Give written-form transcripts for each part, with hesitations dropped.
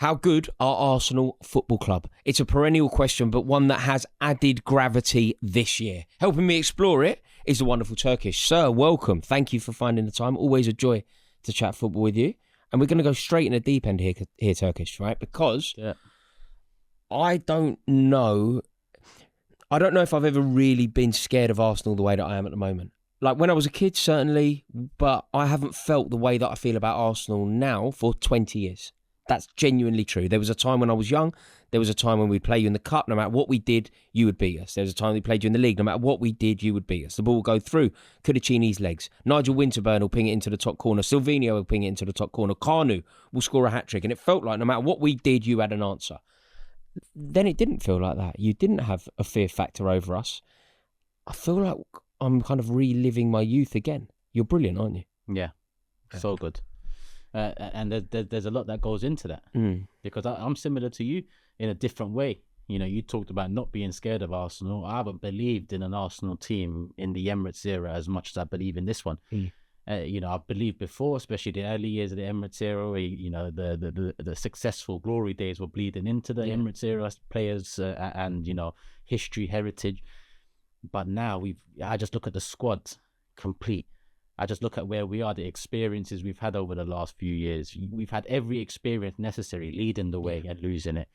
How good are Arsenal Football Club? It's a perennial question, but one that has added gravity this year. Helping me explore it is the wonderful Turkish. Sir, welcome. Thank you for finding the time. Always a joy to chat football with you. And we're going to go straight in the deep end here, Turkish, right? Because I don't know if I've ever really been scared of Arsenal the way that I am at the moment. Like when I was a kid, certainly, but I haven't felt the way that I feel about Arsenal now for 20 years. That's genuinely true. There was a time when I was young. There was a time when we'd play you in the cup. No matter what we did, you would beat us. There was a time we played you in the league. No matter what we did, you would beat us. The ball would go through Kudicini's legs. Nigel Winterburn will ping it into the top corner. Silvino will ping it into the top corner. Kanu will score a hat-trick. And it felt like no matter what we did, you had an answer. Then it didn't feel like that. You didn't have a fear factor over us. I feel like I'm kind of reliving my youth again. You're brilliant, aren't you? Yeah, so good. And there's a lot that goes into that because I'm similar to you in a different way. You know, you talked about not being scared of Arsenal. I haven't believed in an Arsenal team in the Emirates era as much as I believe in this one. You know, I've believed before, especially the early years of the Emirates era, where, you know, the successful glory days were bleeding into the Emirates era players and, you know, history, heritage. But now I just look at the squad complete. I just look at where we are, the experiences we've had over the last few years. We've had every experience necessary, leading the way and losing it,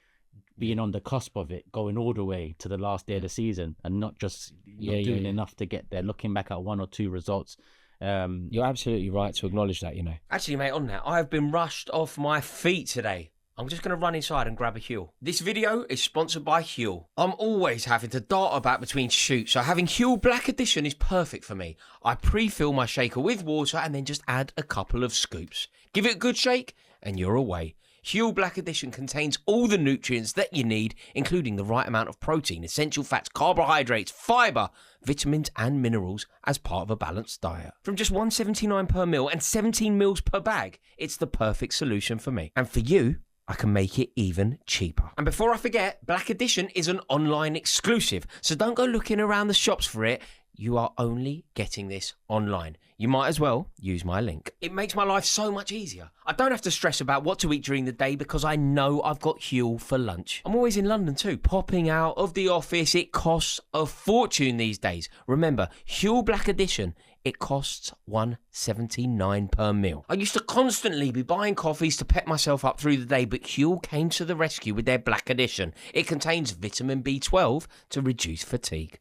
being on the cusp of it, going all the way to the last day of the season and not just doing enough to get there, looking back at one or two results. You're absolutely right to acknowledge that, you know. Actually, mate, on that, I've been rushed off my feet today. I'm just going to run inside and grab a Huel. This video is sponsored by Huel. I'm always having to dart about between shoots, so having Huel Black Edition is perfect for me. I pre-fill my shaker with water and then just add a couple of scoops. Give it a good shake and you're away. Huel Black Edition contains all the nutrients that you need, including the right amount of protein, essential fats, carbohydrates, fibre, vitamins and minerals as part of a balanced diet. From just $1.79 per mil and 17 mils per bag, it's the perfect solution for me. And for you, I can make it even cheaper. And before I forget, Black Edition is an online exclusive, so don't go looking around the shops for it. You are only getting this online. You might as well use my link. It makes my life so much easier. I don't have to stress about what to eat during the day because I know I've got Huel for lunch. I'm always in London too, popping out of the office. It costs a fortune these days. Remember, Huel Black Edition, it costs $1.79 per meal. I used to constantly be buying coffees to pep myself up through the day, but Huel came to the rescue with their Black Edition. It contains vitamin B12 to reduce fatigue.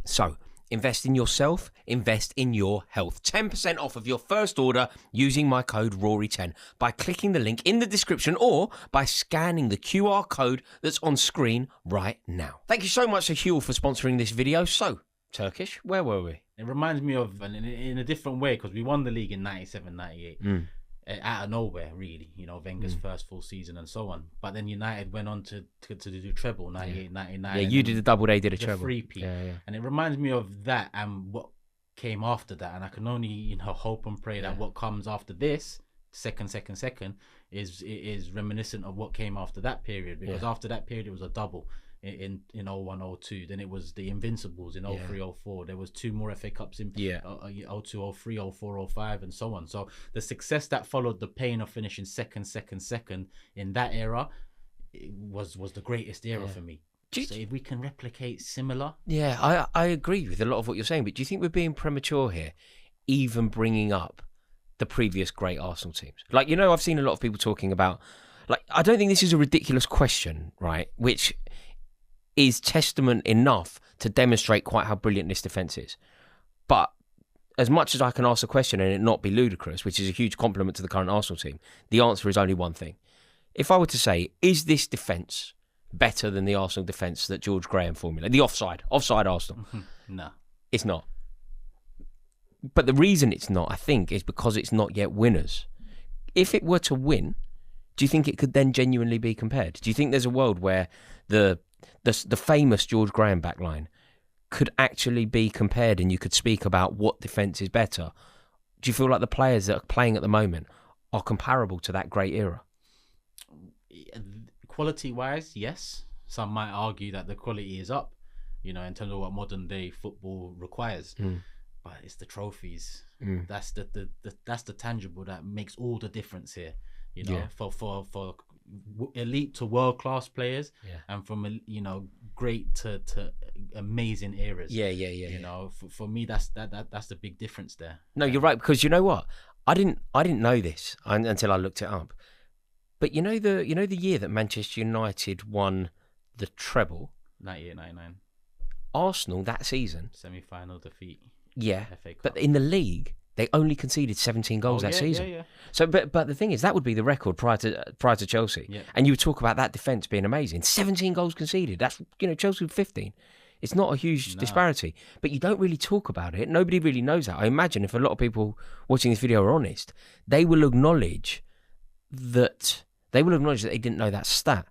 So, invest in yourself, invest in your health. 10% off of your first order using my code RORY10 by clicking the link in the description or by scanning the QR code that's on screen right now. Thank you so much to Huel for sponsoring this video. So, Turkish, where were we? It reminds me of, and in a different way, because we won the league in 97-98. Out of nowhere, really, you know, Wenger's first full season and so on. But then United went on to do treble, 98-99. Yeah, you did a double, they did a treble. Three-peat. And it reminds me of that and what came after that. And I can only, you know, hope and pray that what comes after this, second, is reminiscent of what came after that period. Because after that period, it was a double. In 01-02, then it was the Invincibles in 03-04. There was two more FA Cups in 02-03, 04-05, and so on. So the success that followed the pain of finishing second in that era was the greatest era for me. So if we can replicate similar, I agree with a lot of what you're saying. But do you think we're being premature here, even bringing up the previous great Arsenal teams? Like, you know, I've seen a lot of people talking about, like, I don't think this is a ridiculous question, right? Which is testament enough to demonstrate quite how brilliant this defence is. But as much as I can ask a question and it not be ludicrous, which is a huge compliment to the current Arsenal team, the answer is only one thing. If I were to say, is this defence better than the Arsenal defence that George Graham formulated? The offside Arsenal. No. It's not. But the reason it's not, I think, is because it's not yet winners. If it were to win, do you think it could then genuinely be compared? Do you think there's a world where the famous George Graham backline could actually be compared and you could speak about what defence is better? Do you feel like the players that are playing at the moment are comparable to that great era? Quality-wise, yes. Some might argue that the quality is up, you know, in terms of what modern-day football requires. But it's the trophies. That's that's the tangible that makes all the difference here. You know, for elite to world class players, and from great to amazing eras. You know, for me, that's the big difference there. No, you're right, because you know what, I didn't know this until I looked it up. But you know the year that Manchester United won the treble, 98-99, Arsenal that season semi-final defeat. Yeah, FA Cup. but in the league they only conceded 17 goals that season. Yeah. So, but the thing is, that would be the record prior to Chelsea. Yeah. And you would talk about that defence being amazing. 17 goals conceded. That's Chelsea with 15. It's not a huge disparity, but you don't really talk about it. Nobody really knows that. I imagine if a lot of people watching this video are honest, they will acknowledge that they didn't know that stat.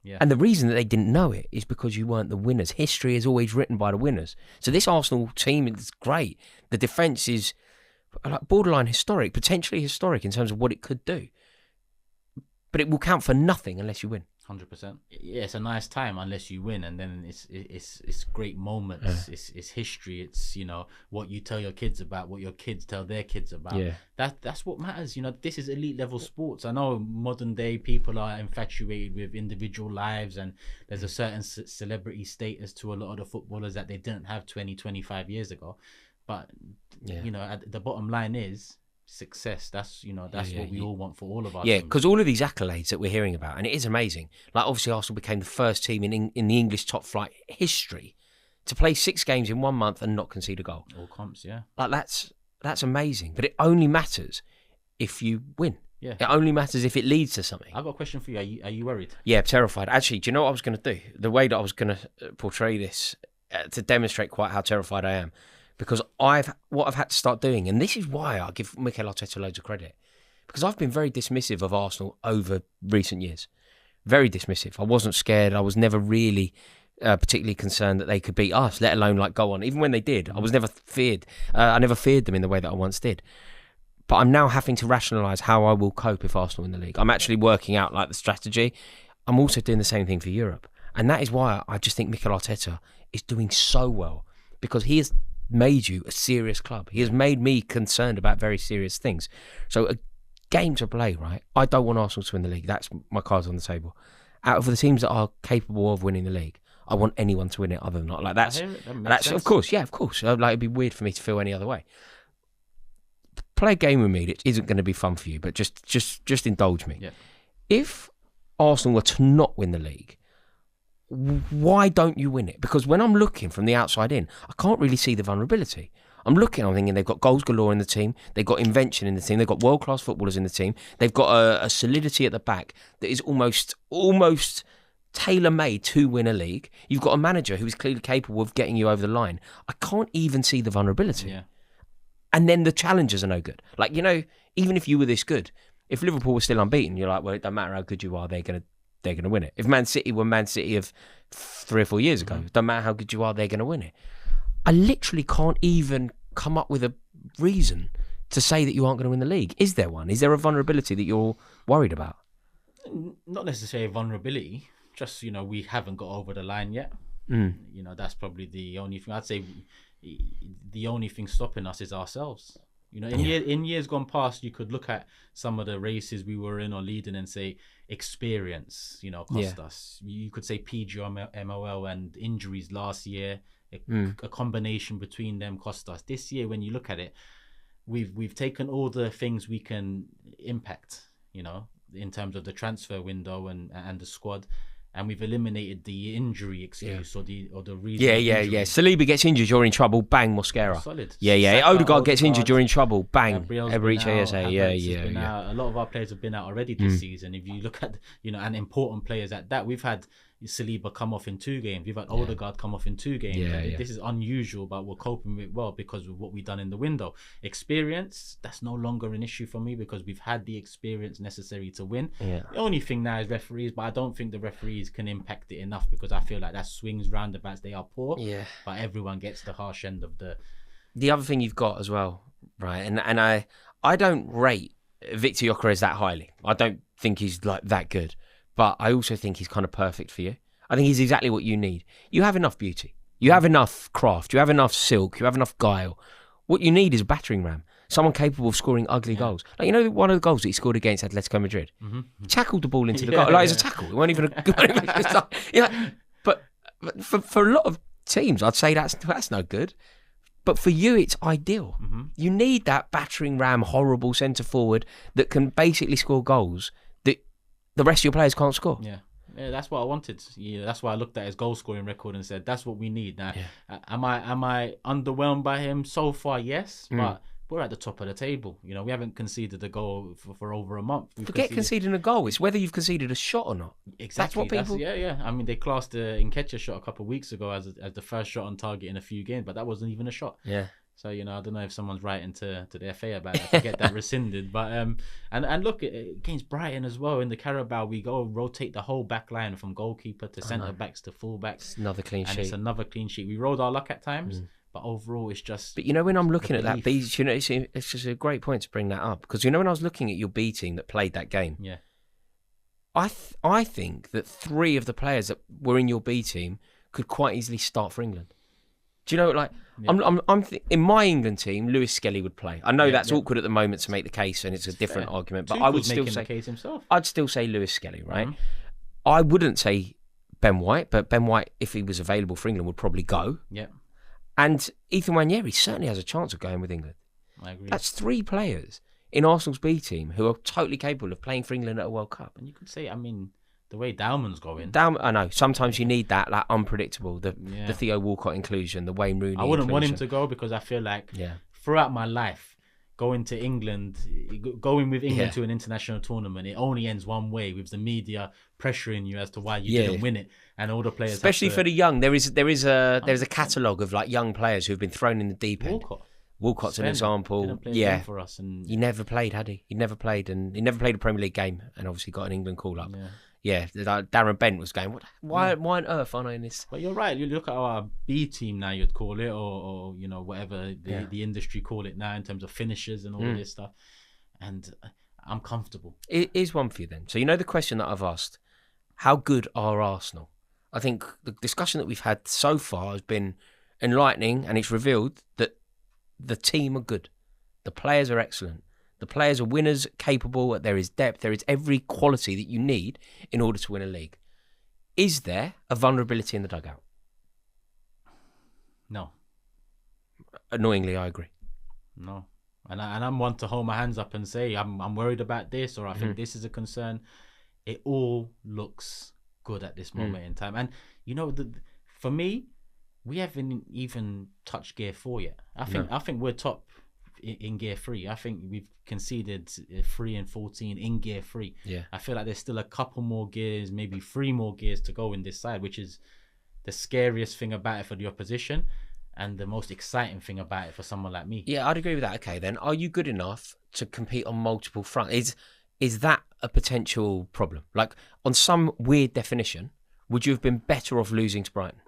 Yeah. And the reason that they didn't know it is because you weren't the winners. History is always written by the winners. So this Arsenal team is great. The defence is like borderline historic, potentially historic in terms of what it could do. But it will count for nothing unless you win. 100%. Yeah, it's a nice time unless you win, and then it's great moments. It's history. It's what you tell your kids about, what your kids tell their kids about. Yeah. That's what matters. This is elite level sports. I know modern day people are infatuated with individual lives, and there's a certain celebrity status to a lot of the footballers that they didn't have 20-25 years ago. But the bottom line is success. That's what we all want for all of our teams. Because all of these accolades that we're hearing about, and it is amazing, like obviously Arsenal became the first team in the English top flight history to play 6 games in 1 month and not concede a goal. All comps, yeah. Like that's amazing, but it only matters if you win. Yeah. It only matters if it leads to something. I've got a question for you. Are you worried? Yeah, I'm terrified. Actually, do you know what I was going to do? The way that I was going to portray this to demonstrate quite how terrified I am. Because what I've had to start doing, and this is why I give Mikel Arteta loads of credit, because I've been very dismissive of Arsenal over recent years. Very dismissive. I wasn't scared. I was never really particularly concerned that they could beat us, let alone go on. Even when they did, I was never feared. I never feared them in the way that I once did. But I'm now having to rationalise how I will cope if Arsenal in the league. I'm actually working out the strategy. I'm also doing the same thing for Europe. And that is why I just think Mikel Arteta is doing so well, because he has made you a serious club. He has made me concerned about very serious things. So a game to play, right? I don't want Arsenal to win the league. That's my cards on the table. Out of the teams that are capable of winning the league, I want anyone to win it other than not. That's sense. Of course. It'd be weird for me to feel any other way. Play a game with me that isn't going to be fun for you, but just indulge me. Yeah. If Arsenal were to not win the league, why don't you win it? Because when I'm looking from the outside in, I can't really see the vulnerability. I'm thinking they've got goals galore in the team, they've got invention in the team, they've got world-class footballers in the team, they've got a solidity at the back that is almost tailor-made to win a league. You've got a manager who is clearly capable of getting you over the line. I can't even see the vulnerability. Yeah. And then the challenges are no good. Even if you were this good, if Liverpool was still unbeaten, you're like, well, it doesn't matter how good you are, they're going to win it. If Man City were Man City of 3 or 4 years ago, it doesn't matter how good you are, they're going to win it. I literally can't even come up with a reason to say that you aren't going to win the league. Is there one? Is there a vulnerability that you're worried about? Not necessarily vulnerability, just, we haven't got over the line yet. That's probably the only thing. I'd say the only thing stopping us is ourselves. In years gone past, you could look at some of the races we were in or leading and say experience, cost us. You could say PGMOL and injuries last year, a combination between them cost us. This year, when you look at it, we've taken all the things we can impact, in terms of the transfer window and the squad. And we've eliminated the injury excuse or the reason. Yeah. Saliba gets injured, you're in trouble. Bang, Mosquera. Solid. Yeah. Odegaard gets injured, you're in trouble. Bang. Gabriel's ASA. Yeah. A lot of our players have been out already this season. If you look at, and important players at that, we've had Saliba come off in 2 games. We've had Odegaard come off in 2 games. This is unusual, but we're coping with it well because of what we've done in the window. Experience, that's no longer an issue for me because we've had the experience necessary to win. The only thing now is referees, but I don't think the referees can impact it enough because I feel like that swings roundabouts. They are poor, but everyone gets the harsh end of the other thing you've got as well, right? And I don't rate Victor Gyökeres that highly. I don't think he's that good. But I also think he's kind of perfect for you. I think he's exactly what you need. You have enough beauty. You have enough craft. You have enough silk. You have enough guile. What you need is a battering ram. someone capable of scoring ugly goals. Like, you know, one of the goals that he scored against Atletico Madrid, he tackled the ball into the goal. Like, it's a tackle. It wasn't even a good. But for a lot of teams, I'd say that's no good. But for you, it's ideal. You need that battering ram, horrible centre forward that can basically score goals that the rest of your players can't score. Yeah, that's what I wanted. Yeah, that's why I looked at his goal scoring record and said, that's what we need. Now, am I underwhelmed by him so far? Yes, but we're at the top of the table. You know, we haven't conceded a goal for over a month. Forget conceding a goal. It's whether you've conceded a shot or not. Exactly. That's what people... Yeah. I mean, they classed the Nketiah shot a couple of weeks ago as the first shot on target in a few games, but that wasn't even a shot. Yeah. So, you know, I don't know if someone's writing to the FA about that to get that rescinded. But and look, against Brighton as well, in the Carabao, we go rotate the whole back line from goalkeeper to centre-backs to full-backs. It's another clean sheet. And it's another clean sheet. We rode our luck at times. But overall, it's just... But, you know, when I'm looking at that, you know, it's just a great point to bring that up. Because, you know, when I was looking at your B team that played that game, I think that 3 of the players that were in your B team could quite easily start for England. Do you know, like, in my England team, Lewis Skelly would play. I know that's awkward at the moment to make the case, and it's a different argument, but I would still say... the case himself. I'd still say Lewis Skelly, right? I wouldn't say Ben White, but Ben White, if he was available for England, would probably go. Yeah. And Ethan Nwaneri certainly has a chance of going with England. I agree. That's 3 players in Arsenal's B team who are totally capable of playing for England at a World Cup. And you could say, I mean, the way Dowman's going. I know. Sometimes you need that unpredictable, the Theo Walcott inclusion, the Wayne Rooney I wouldn't inclusion. want him to go because I feel like throughout my life, going with England to an international tournament, it only ends one way, with the media pressuring you as to why you didn't win it, and all the players. Especially for the young, there is a catalogue of like young players who have been thrown in the deep end. Walcott's an example. Didn't play for us, and he never played, had he? He never played a Premier League game, and obviously got an England call up. Yeah, Darren Bent was going, why on earth aren't I in this? But you're right. You look at our B team now, you'd call it, or you know, whatever the industry call it now in terms of finishers and all of this stuff. And I'm comfortable. It is one for you then. So, you know, the question that I've asked, how good are Arsenal? I think the discussion that we've had so far has been enlightening, and it's revealed that the team are good. The players are excellent. The players are winners, capable, there is depth, there is every quality that you need in order to win a league. Is there a vulnerability in the dugout? No. Annoyingly, I agree. No. And I'm one to hold my hands up and say, I'm worried about this, or I think this is a concern. It all looks good at this moment in time. And, you know, for me, we haven't even touched gear 4 yet. I think we're top in gear 3. I think we've conceded 3 and 14 in gear 3. Yeah. I feel like there's still a couple more gears, maybe 3 more gears to go in this side, which is the scariest thing about it for the opposition and the most exciting thing about it for someone like me. Yeah, I'd agree with that. Okay, then, are you good enough to compete on multiple fronts? Is that a potential problem? Like, on some weird definition, would you have been better off losing to Brighton?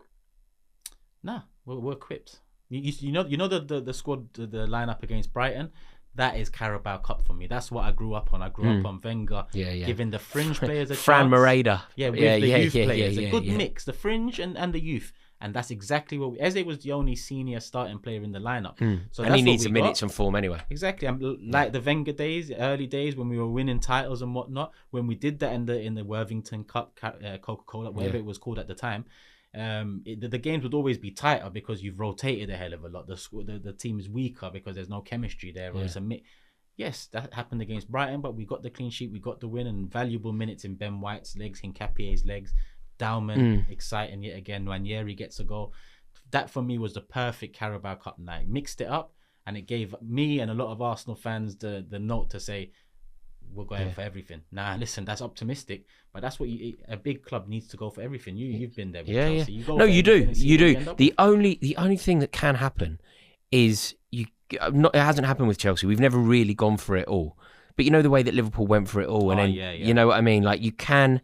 Nah, we're equipped. You know the squad, the lineup against Brighton, that is Carabao Cup for me. That's what I grew up on. I grew up on Wenger, giving the fringe players a Fran chance. Moreda. Yeah, with the youth players. A good mix, the fringe and the youth. And that's exactly what Eze was the only senior starting player in the lineup. So and he needs some minutes and form anyway. Exactly. Like the Wenger days, early days when we were winning titles and whatnot, when we did that in the Worthington Cup, Coca-Cola, whatever it was called at the time. The games would always be tighter because you've rotated a hell of a lot. The team is weaker because there's no chemistry there. Or it's yes, that happened against Brighton, but we got the clean sheet, we got the win, and valuable minutes in Ben White's legs, Hincapie's legs, Dowman, exciting yet again. Nwaneri gets a goal. That for me was the perfect Carabao Cup night. Mixed it up, and it gave me and a lot of Arsenal fans the note to say, we're going for everything. Nah, listen, that's optimistic, but that's what a big club needs to go for everything. You've been there with Chelsea. You do. The only thing that can happen is it hasn't happened with Chelsea. We've never really gone for it all. But you know the way that Liverpool went for it all, and you know what I mean. Like you can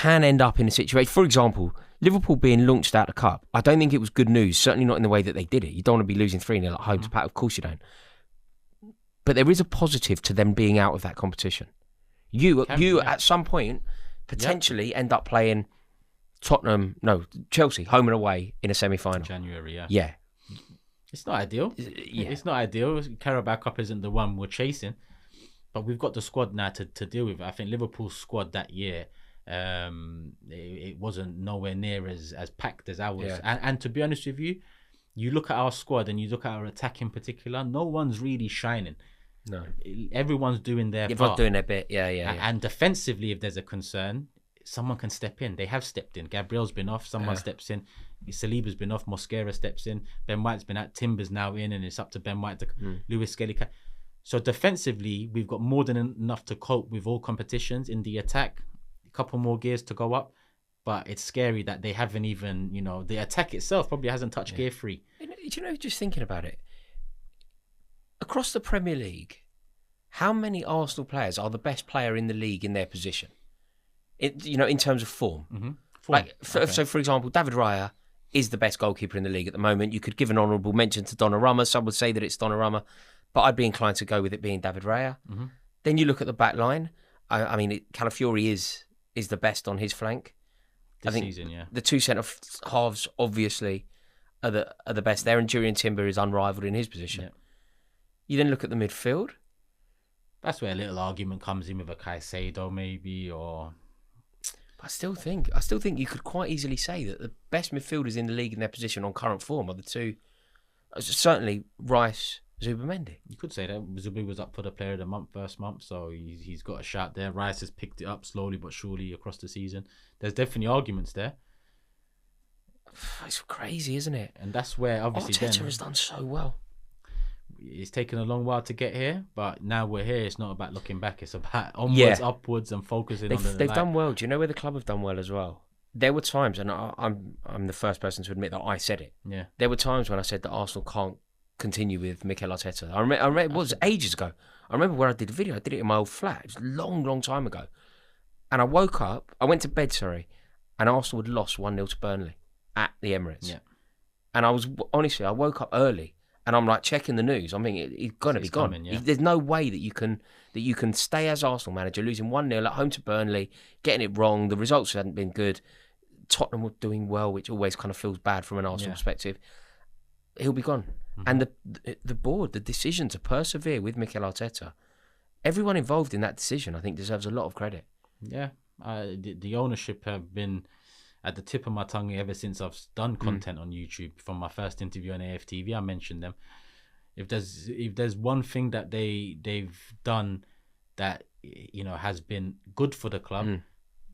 end up in a situation. For example, Liverpool being launched out of the cup. I don't think it was good news. Certainly not in the way that they did it. You don't want to be losing 3-0 at home to Pat. Of course you don't. But there is a positive to them being out of that competition. You at some point potentially end up playing Chelsea home and away in a semi-final. January, yeah. It's not ideal. Yeah. It's not ideal. Carabao Cup isn't the one we're chasing, but we've got the squad now to deal with it. I think Liverpool's squad that year, it wasn't nowhere near as packed as ours. Yeah. And to be honest with you, you look at our squad and you look at our attack in particular, no one's really shining. No. Everyone's doing their part. Everyone's doing their bit. Yeah. And defensively, if there's a concern, someone can step in. They have stepped in. Gabriel's been off. Someone steps in. Saliba's been off. Mosquera steps in. Ben White's been out. Timber's now in, and it's up to Ben White. Lewis Skelly. So defensively, we've got more than enough to cope with all competitions. In the attack, a couple more gears to go up. But it's scary that they haven't even, the attack itself probably hasn't touched gear 3. Just thinking about it, across the Premier League, how many Arsenal players are the best player in the league in their position? In terms of form. Mm-hmm. So, for example, David Raya is the best goalkeeper in the league at the moment. You could give an honourable mention to Donnarumma. Some would say that it's Donnarumma, but I'd be inclined to go with it being David Raya. Mm-hmm. Then you look at the back line. I mean, Calafiori is the best on his flank. This season, yeah. The two centre halves obviously are the best there, and Jurriën Timber is unrivalled in his position. Yeah. You then look at the midfield. That's where a little argument comes in with a Caicedo maybe, or. I still think you could quite easily say that the best midfielders in the league in their position on current form are the two. Certainly, Rice, Zubimendi. You could say that Zubi was up for the Player of the Month first month, so he's got a shot there. Rice has picked it up slowly but surely across the season. There's definitely arguments there. It's crazy, isn't it? And that's where obviously Arteta has done so well. It's taken a long while to get here, but now we're here. It's not about looking back. It's about onwards, upwards, and focusing on the They've done well. Do you know where the club have done well as well? There were times, and I'm the first person to admit that I said it. Yeah. There were times when I said that Arsenal can't continue with Mikel Arteta. I remember it was ages ago. I remember where I did a video. I did it in my old flat. It was a long, long time ago. And I woke up. I went to bed, and Arsenal had lost 1-0 to Burnley at the Emirates. Yeah. And I woke up early. And I'm like checking the news. I mean, he's got to be gone. Coming, yeah. There's no way that you can stay as Arsenal manager, losing 1-0 at home to Burnley, getting it wrong. The results hadn't been good. Tottenham were doing well, which always kind of feels bad from an Arsenal perspective. He'll be gone. Mm-hmm. And the board, the decision to persevere with Mikel Arteta, everyone involved in that decision, I think, deserves a lot of credit. Yeah, the ownership have been at the tip of my tongue ever since I've done content on YouTube. From my first interview on AFTV, I mentioned them. If there's one thing that they've done that has been good for the club,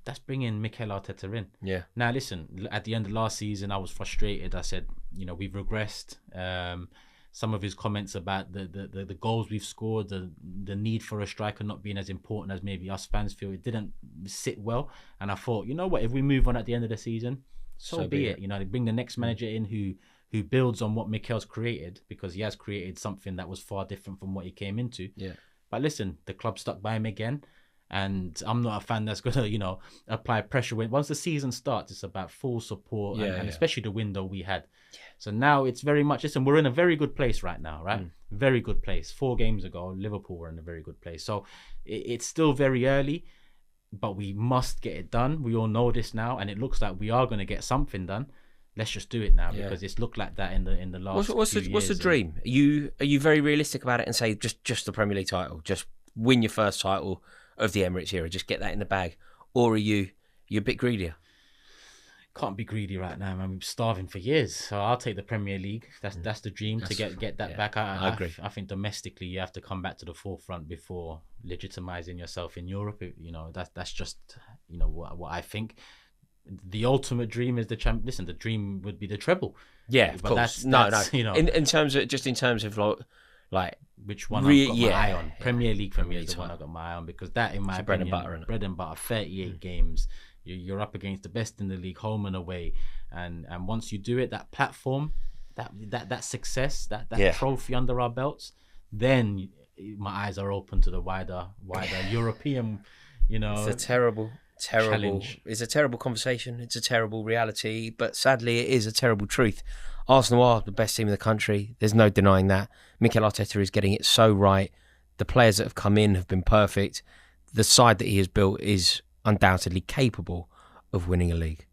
that's bringing Mikel Arteta in. Yeah. Now listen, at the end of last season, I was frustrated. I said, we've regressed. Some of his comments about the goals we've scored, the need for a striker not being as important as maybe us fans feel, it didn't sit well. And I thought, you know what, if we move on at the end of the season, so be it. They bring the next manager in who builds on what Mikel's created, because he has created something that was far different from what he came into. Yeah. But listen, the club stuck by him again. And I'm not a fan that's going to, apply pressure. Once the season starts, it's about full support and especially the window we had. Yeah. So now it's very much, listen, we're in a very good place right now, right? Very good place. 4 games ago, Liverpool were in a very good place. So it's still very early, but we must get it done. We all know this now, and it looks like we are going to get something done. Let's just do it now, because it's looked like that in the last what's the dream? Are you very realistic about it and say just the Premier League title, just win your first title of the Emirates era, just get that in the bag? Or are you a bit greedier? Can't be greedy right now, man. We've been starving for years, so I'll take the Premier League. That's the dream, to get that back. I agree. I think domestically you have to come back to the forefront before legitimizing yourself in Europe. That's just what I think. The ultimate dream is the champ. Listen, the dream would be the treble. Yeah, of course. No. In terms of like which one I've got my eye on. Premier League for me is the one I got my eye on, because that, in my opinion, bread and butter. 38 games. You're up against the best in the league, home and away, and once you do it, that platform, that success, that trophy under our belts, then my eyes are open to the wider European. It's a terrible challenge. It's a terrible conversation. It's a terrible reality, but sadly, it is a terrible truth. Arsenal are the best team in the country. There's no denying that. Mikel Arteta is getting it so right. The players that have come in have been perfect. The side that he has built is undoubtedly capable of winning a league.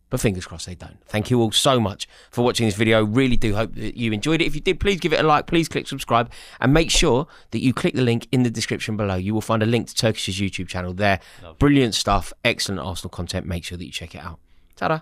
But fingers crossed they don't. Thank you all so much for watching this video. Really do hope that you enjoyed it. If you did, please give it a like. Please click subscribe. And make sure that you click the link in the description below. You will find a link to Turkish's YouTube channel there. Brilliant stuff. Excellent Arsenal content. Make sure that you check it out. Ta-da.